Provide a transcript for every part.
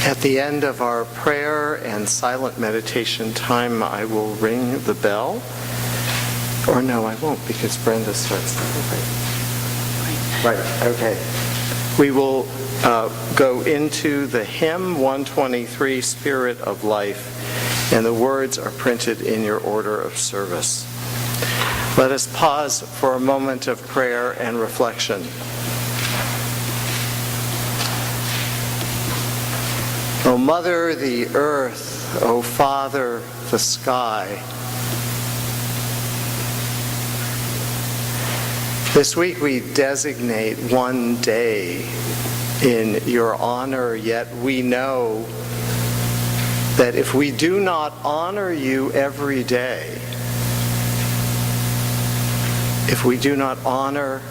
At the end of our prayer and silent meditation time, I will ring the bell. Or no, I won't, because Brenda starts. Right, okay. We will go into the hymn 123, Spirit of Life, and the words are printed in your order of service. Let us pause for a moment of prayer and reflection. O Mother, the earth, O Father, the sky. This week we designate one day in your honor, yet we know that if we do not honor you every day, if we do not honor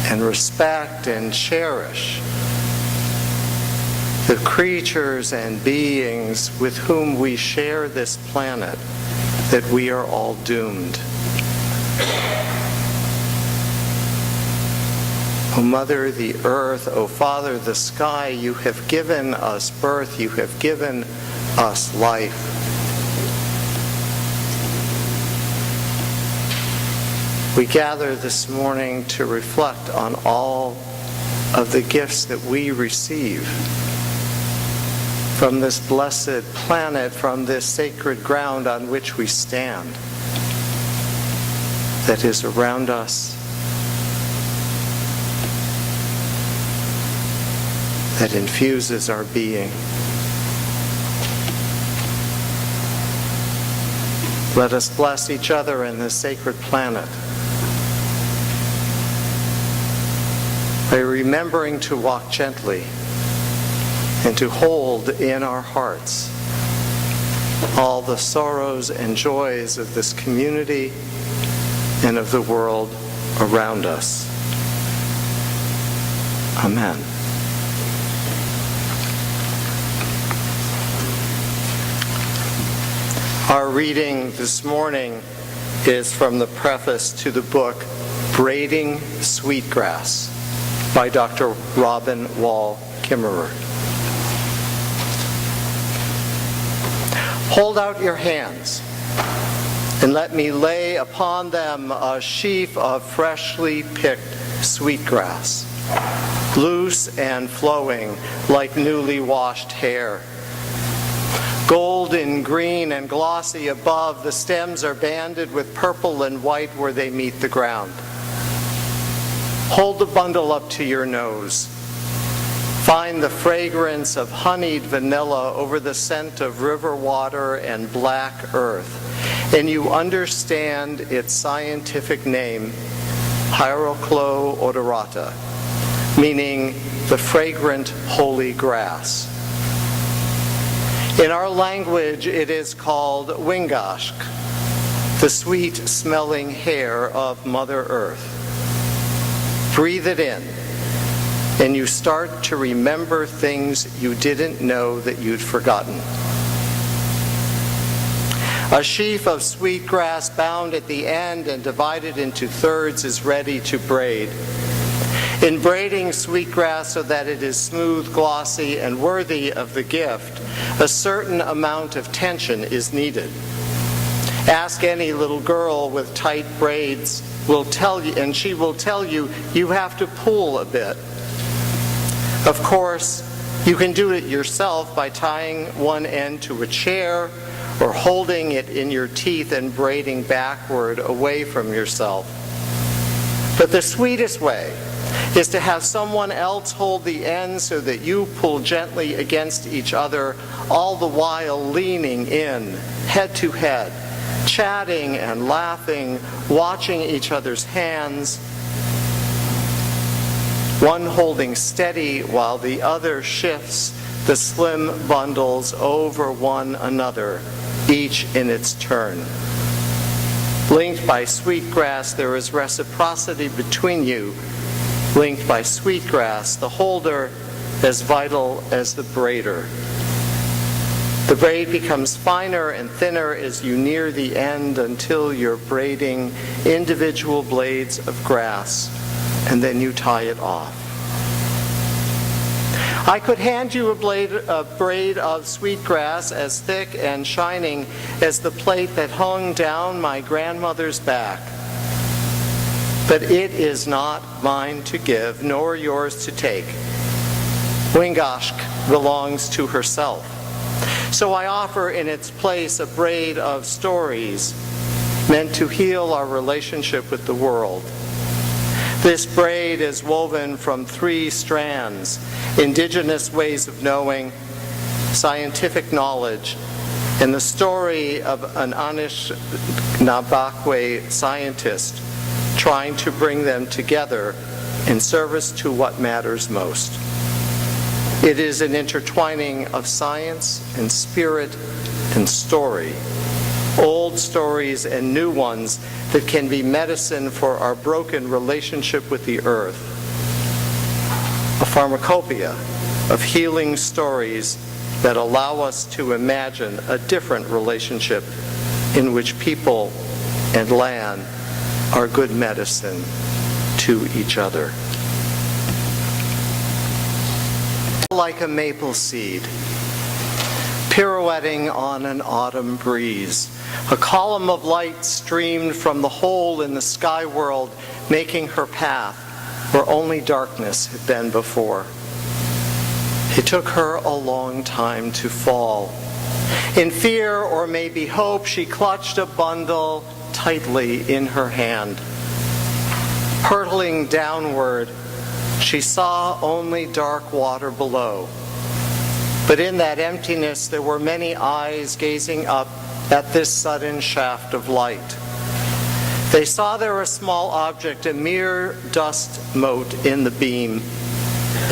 and respect and cherish the creatures and beings with whom we share this planet, that we are all doomed. O Mother, the earth, O Father, the sky, you have given us birth, you have given us life. We gather this morning to reflect on all of the gifts that we receive from this blessed planet, from this sacred ground on which we stand, that is around us, that infuses our being. Let us bless each other in this sacred planet by remembering to walk gently and to hold in our hearts all the sorrows and joys of this community and of the world around us. Amen. Our reading this morning is from the preface to the book Braiding Sweetgrass by Dr. Robin Wall Kimmerer. Hold out your hands, and let me lay upon them a sheaf of freshly picked sweetgrass, loose and flowing like newly washed hair. Golden, green, and glossy above, the stems are banded with purple and white where they meet the ground. Hold the bundle up to your nose. Find the fragrance of honeyed vanilla over the scent of river water and black earth, and you understand its scientific name, Hieroclo odorata, meaning the fragrant holy grass. In our language, it is called wingashk, the sweet-smelling hair of Mother Earth. Breathe it in, and you start to remember things you didn't know that you'd forgotten. A sheaf of sweetgrass bound at the end and divided into thirds is ready to braid. In braiding sweetgrass so that it is smooth, glossy, and worthy of the gift, a certain amount of tension is needed. Ask any little girl with tight braids, and she will tell you, you have to pull a bit. Of course, you can do it yourself by tying one end to a chair or holding it in your teeth and braiding backward away from yourself. But the sweetest way is to have someone else hold the end so that you pull gently against each other, all the while leaning in, head to head, chatting and laughing, watching each other's hands, one holding steady while the other shifts the slim bundles over one another, each in its turn. Linked by sweetgrass, there is reciprocity between you. Linked by sweetgrass, the holder as vital as the braider. The braid becomes finer and thinner as you near the end until you're braiding individual blades of grass, and then you tie it off. I could hand you a braid of sweetgrass as thick and shining as the plate that hung down my grandmother's back. But it is not mine to give, nor yours to take. Wingashk belongs to herself. So I offer in its place a braid of stories meant to heal our relationship with the world. This braid is woven from 3 strands: indigenous ways of knowing, scientific knowledge, and the story of an Anishinaabe scientist trying to bring them together in service to what matters most. It is an intertwining of science and spirit and story, old stories and new ones that can be medicine for our broken relationship with the earth, a pharmacopoeia of healing stories that allow us to imagine a different relationship in which people and land are good medicine to each other. Like a maple seed, pirouetting on an autumn breeze, a column of light streamed from the hole in the sky world, making her path where only darkness had been before. It took her a long time to fall. In fear or maybe hope, she clutched a bundle tightly in her hand. Hurtling downward, she saw only dark water below. But in that emptiness, there were many eyes gazing up at this sudden shaft of light. They saw there a small object, a mere dust mote in the beam.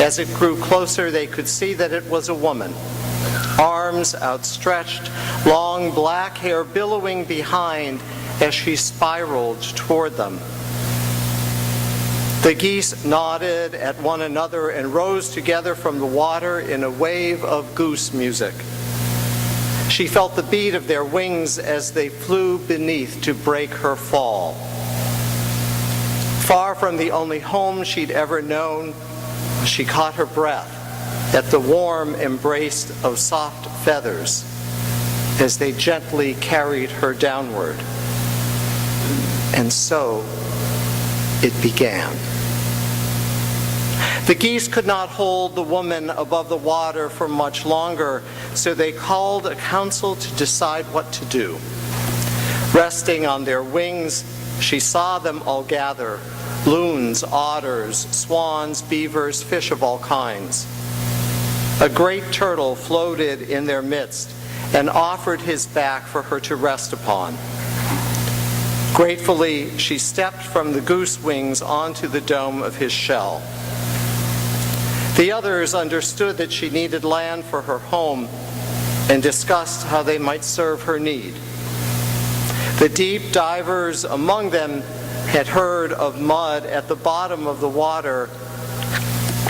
As it grew closer, they could see that it was a woman. Arms outstretched, long black hair billowing behind as she spiraled toward them. The geese nodded at one another and rose together from the water in a wave of goose music. She felt the beat of their wings as they flew beneath to break her fall. Far from the only home she'd ever known, she caught her breath at the warm embrace of soft feathers as they gently carried her downward. And so it began. The geese could not hold the woman above the water for much longer, so they called a council to decide what to do. Resting on their wings, she saw them all gather: loons, otters, swans, beavers, fish of all kinds. A great turtle floated in their midst and offered his back for her to rest upon. Gratefully, she stepped from the goose wings onto the dome of his shell. The others understood that she needed land for her home and discussed how they might serve her need. The deep divers among them had heard of mud at the bottom of the water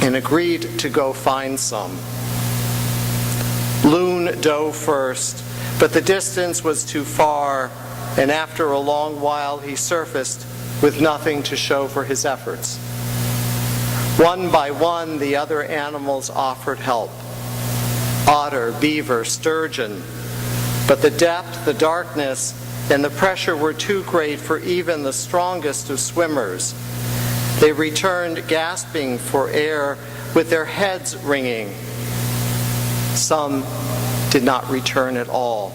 and agreed to go find some. Loon dove first, but the distance was too far, and after a long while he surfaced with nothing to show for his efforts. One by one, the other animals offered help: otter, beaver, sturgeon. But the depth, the darkness, and the pressure were too great for even the strongest of swimmers. They returned gasping for air with their heads ringing. Some did not return at all.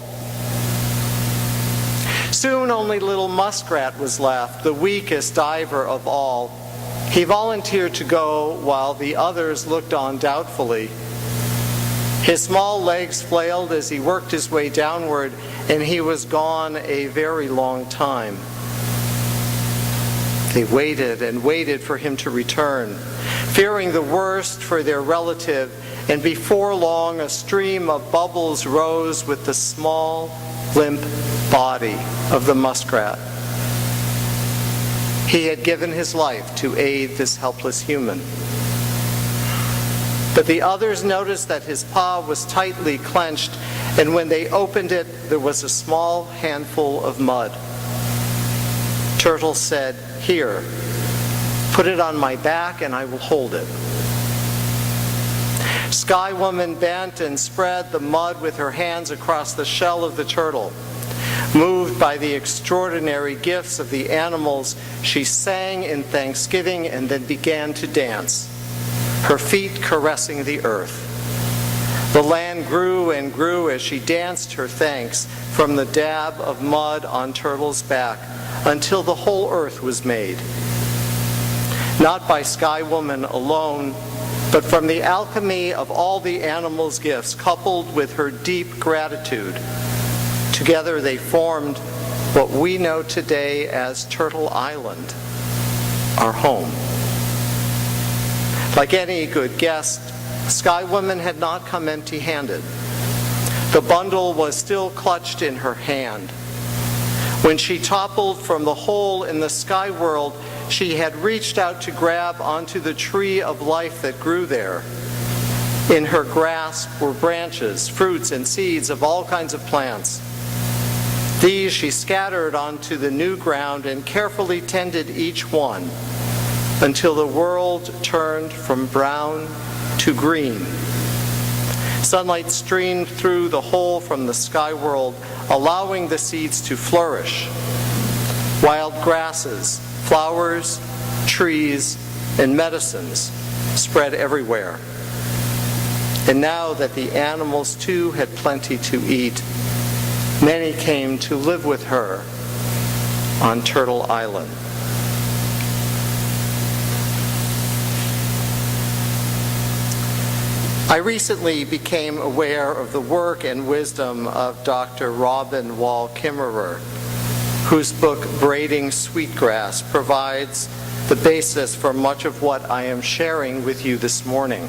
Soon only little Muskrat was left, the weakest diver of all. He volunteered to go while the others looked on doubtfully. His small legs flailed as he worked his way downward, and he was gone a very long time. They waited and waited for him to return, fearing the worst for their relative, and before long a stream of bubbles rose with the small, limp body of the muskrat. He had given his life to aid this helpless human. But the others noticed that his paw was tightly clenched, and when they opened it, there was a small handful of mud. Turtle said, "Here, put it on my back and I will hold it." Skywoman bent and spread the mud with her hands across the shell of the turtle. Moved by the extraordinary gifts of the animals, she sang in thanksgiving and then began to dance, her feet caressing the earth. The land grew and grew as she danced her thanks from the dab of mud on Turtle's back until the whole earth was made. Not by Skywoman alone, but from the alchemy of all the animals' gifts, coupled with her deep gratitude. Together they formed what we know today as Turtle Island, our home. Like any good guest, Skywoman had not come empty-handed. The bundle was still clutched in her hand. When she toppled from the hole in the sky world, she had reached out to grab onto the tree of life that grew there. In her grasp were branches, fruits, and seeds of all kinds of plants. These she scattered onto the new ground and carefully tended each one until the world turned from brown to green. Sunlight streamed through the hole from the sky world, allowing the seeds to flourish. Wild grasses, flowers, trees, and medicines spread everywhere. And now that the animals too had plenty to eat, many came to live with her on Turtle Island. I recently became aware of the work and wisdom of Dr. Robin Wall Kimmerer, whose book Braiding Sweetgrass provides the basis for much of what I am sharing with you this morning.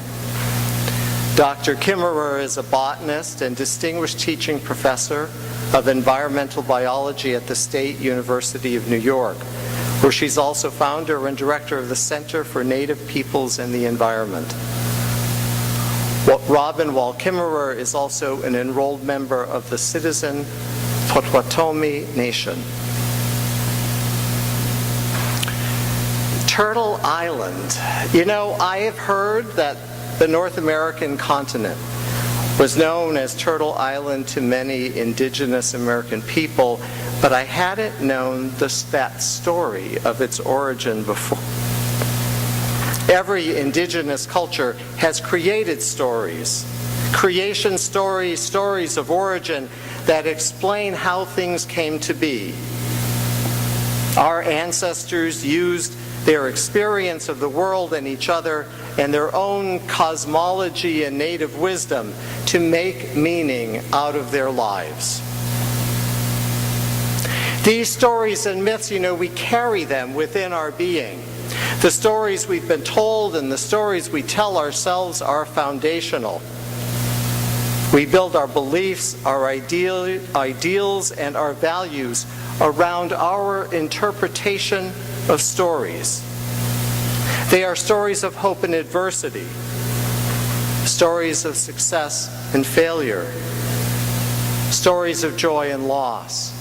Dr. Kimmerer is a botanist and distinguished teaching professor of environmental biology at the State University of New York, where she's also founder and director of the Center for Native Peoples and the Environment. Robin Wall Kimmerer is also an enrolled member of the Citizen Potawatomi Nation. Turtle Island. You know, I have heard that the North American continent was known as Turtle Island to many indigenous American people, but I hadn't known that story of its origin before. Every indigenous culture has created stories, creation stories, stories of origin that explain how things came to be. Our ancestors used their experience of the world and each other and their own cosmology and native wisdom to make meaning out of their lives. These stories and myths, you know, we carry them within our being. The stories we've been told and the stories we tell ourselves are foundational. We build our beliefs, our ideals, and our values around our interpretation of stories. They are stories of hope and adversity, stories of success and failure, stories of joy and loss.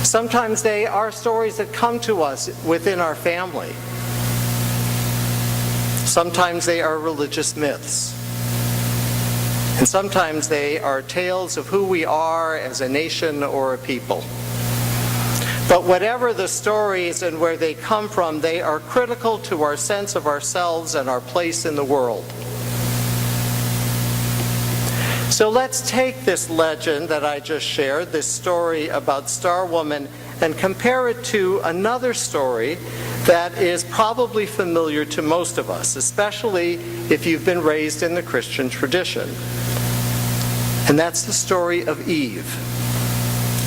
Sometimes they are stories that come to us within our family. Sometimes they are religious myths. And sometimes they are tales of who we are as a nation or a people. But whatever the stories and where they come from, they are critical to our sense of ourselves and our place in the world. So let's take this legend that I just shared, this story about Star Woman, and compare it to another story that is probably familiar to most of us, especially if you've been raised in the Christian tradition. And that's the story of Eve.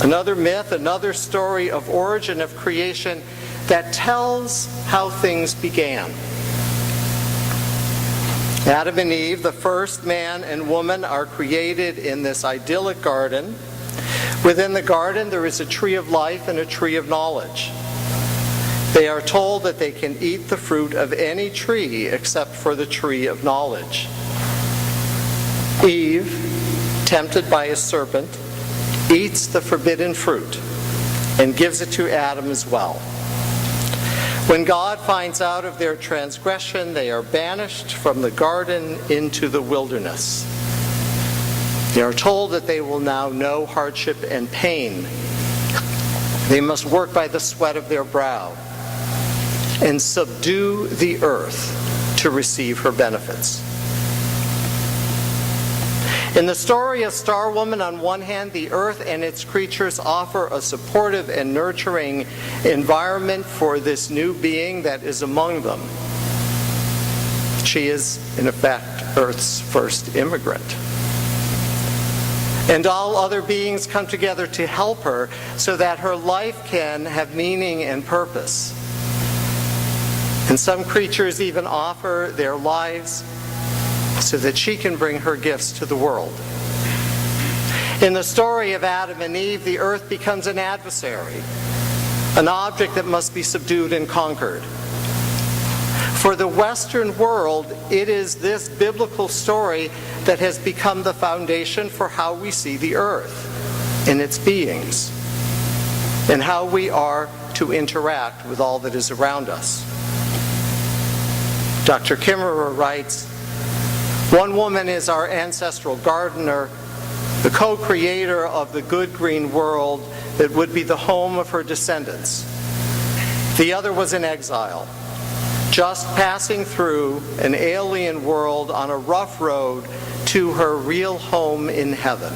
Another myth, another story of origin of creation that tells how things began. Adam and Eve, the first man and woman, are created in this idyllic garden. Within the garden, there is a tree of life and a tree of knowledge. They are told that they can eat the fruit of any tree except for the tree of knowledge. Eve, tempted by a serpent, eats the forbidden fruit and gives it to Adam as well. When God finds out of their transgression, they are banished from the garden into the wilderness. They are told that they will now know hardship and pain. They must work by the sweat of their brow and subdue the earth to receive her benefits. In the story of Skywoman, on one hand, the earth and its creatures offer a supportive and nurturing environment for this new being that is among them. She is, in effect, Earth's first immigrant. And all other beings come together to help her so that her life can have meaning and purpose. And some creatures even offer their lives so that she can bring her gifts to the world. In the story of Adam and Eve, the earth becomes an adversary, an object that must be subdued and conquered. For the Western world, it is this biblical story that has become the foundation for how we see the earth and its beings, and how we are to interact with all that is around us. Dr. Kimmerer writes, "One woman is our ancestral gardener, the co-creator of the good green world that would be the home of her descendants. The other was in exile, just passing through an alien world on a rough road to her real home in heaven."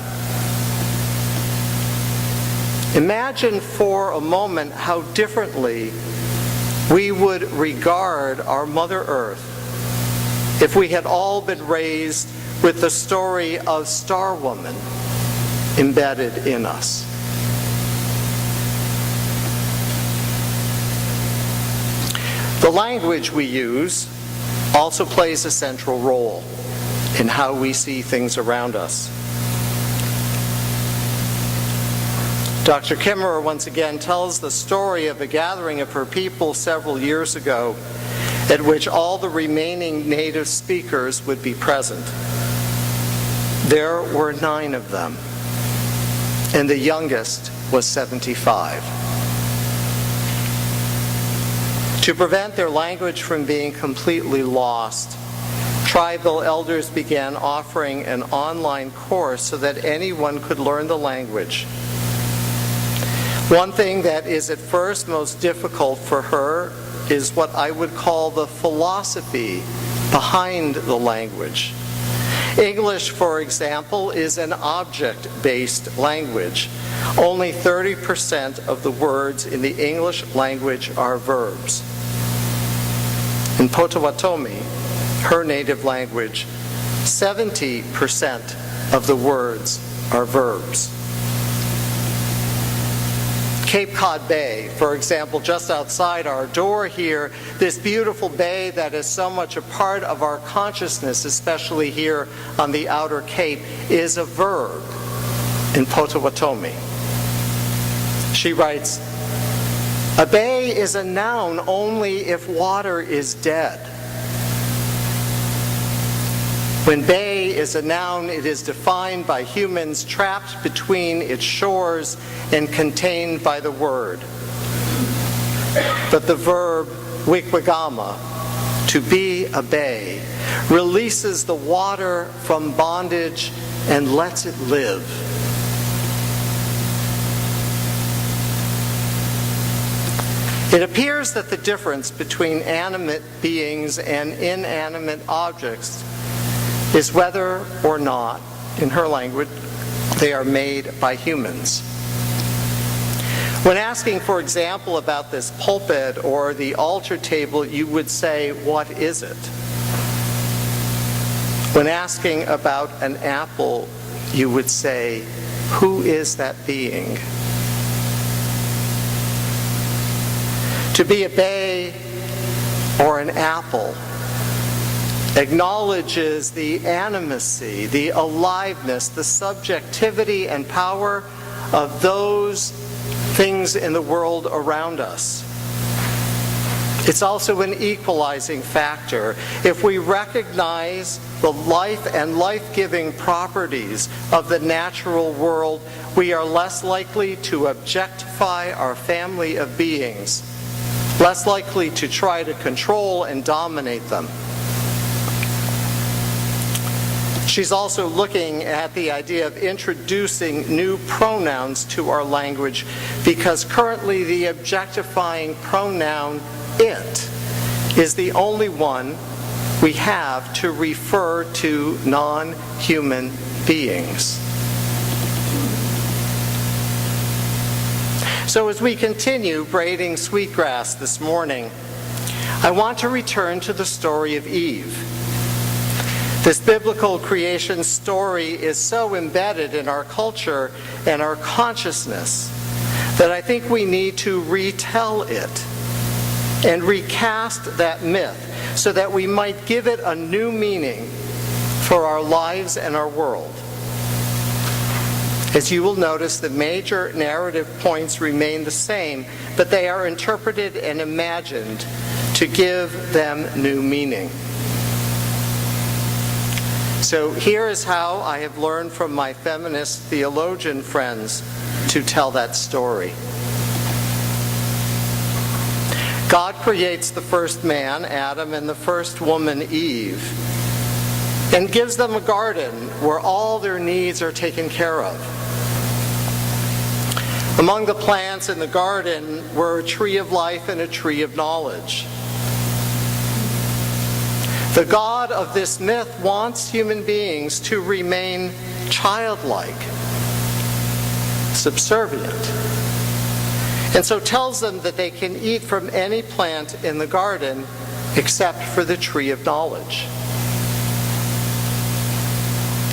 Imagine for a moment how differently we would regard our Mother Earth if we had all been raised with the story of Skywoman embedded in us. The language we use also plays a central role in how we see things around us. Dr. Kimmerer once again tells the story of a gathering of her people several years ago at which all the remaining native speakers would be present. There were 9 of them, and the youngest was 75. To prevent their language from being completely lost, tribal elders began offering an online course so that anyone could learn the language. One thing that is at first most difficult for her is what I would call the philosophy behind the language. English, for example, is an object-based language. Only 30% of the words in the English language are verbs. In Potawatomi, her native language, 70% of the words are verbs. Cape Cod Bay, for example, just outside our door here, this beautiful bay that is so much a part of our consciousness, especially here on the outer Cape, is a verb in Potawatomi. She writes, "A bay is a noun only if water is dead. When bay is a noun, it is defined by humans trapped between its shores and contained by the word. But the verb wikwagama, to be a bay, releases the water from bondage and lets it live." It appears that the difference between animate beings and inanimate objects is whether or not, in her language, they are made by humans. When asking, for example, about this pulpit or the altar table, you would say, "What is it?" When asking about an apple, you would say, "Who is that being?" To be a bay or an apple acknowledges the animacy, the aliveness, the subjectivity and power of those things in the world around us. It's also an equalizing factor. If we recognize the life and life-giving properties of the natural world, we are less likely to objectify our family of beings less likely to try to control and dominate them. She's also looking at the idea of introducing new pronouns to our language, because currently the objectifying pronoun it is the only one we have to refer to non-human beings. So as we continue braiding sweetgrass this morning, I want to return to the story of Eve. This biblical creation story is so embedded in our culture and our consciousness that I think we need to retell it and recast that myth so that we might give it a new meaning for our lives and our world. As you will notice, the major narrative points remain the same, but they are interpreted and imagined to give them new meaning. So here is how I have learned from my feminist theologian friends to tell that story. God creates the first man, Adam, and the first woman, Eve, and gives them a garden where all their needs are taken care of. Among the plants in the garden were a tree of life and a tree of knowledge. The God of this myth wants human beings to remain childlike, subservient, and so tells them that they can eat from any plant in the garden except for the tree of knowledge.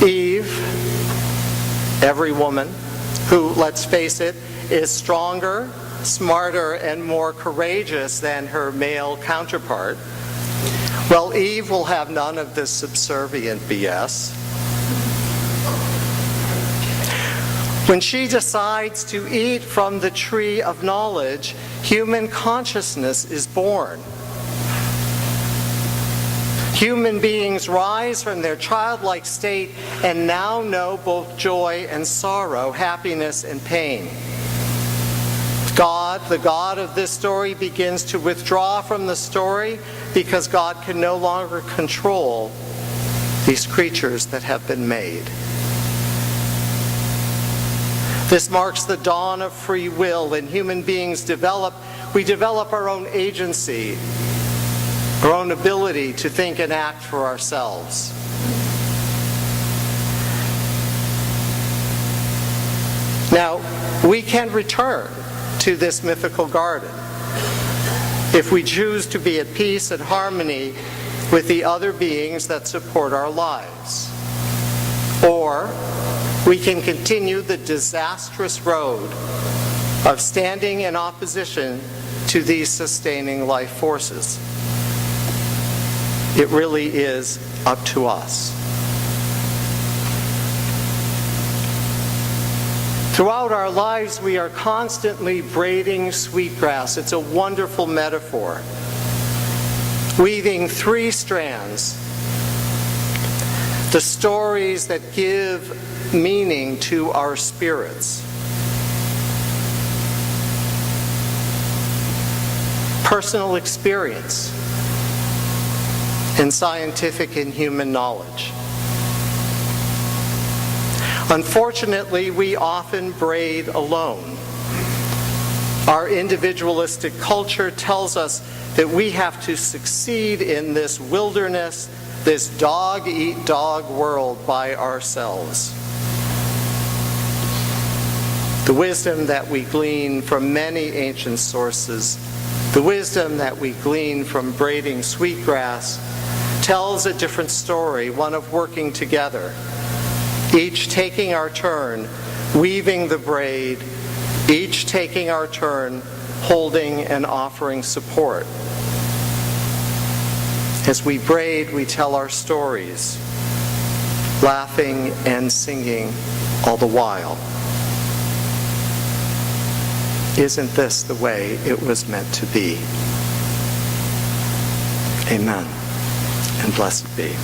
Eve, every woman who, let's face it, is stronger, smarter, and more courageous than her male counterpart, well, Eve will have none of this subservient BS. When she decides to eat from the tree of knowledge, human consciousness is born. Human beings rise from their childlike state and now know both joy and sorrow, happiness and pain. God, the God of this story, begins to withdraw from the story because God can no longer control these creatures that have been made. This marks the dawn of free will, and human beings develop our own agency, our own ability to think and act for ourselves. Now, we can return to this mythical garden if we choose to be at peace and harmony with the other beings that support our lives. Or we can continue the disastrous road of standing in opposition to these sustaining life forces. It really is up to us. Throughout our lives, we are constantly braiding sweetgrass. It's a wonderful metaphor. Weaving three strands. The stories that give meaning to our spirits. Personal experience and scientific and human knowledge. Unfortunately, we often braid alone. Our individualistic culture tells us that we have to succeed in this wilderness, this dog-eat-dog world by ourselves. The wisdom that we glean from many ancient sources, the wisdom that we glean from braiding sweetgrass, tells a different story, one of working together, each taking our turn, weaving the braid, each taking our turn, holding and offering support. As we braid, we tell our stories, laughing and singing all the while. Isn't this the way it was meant to be? Amen, and blessed be.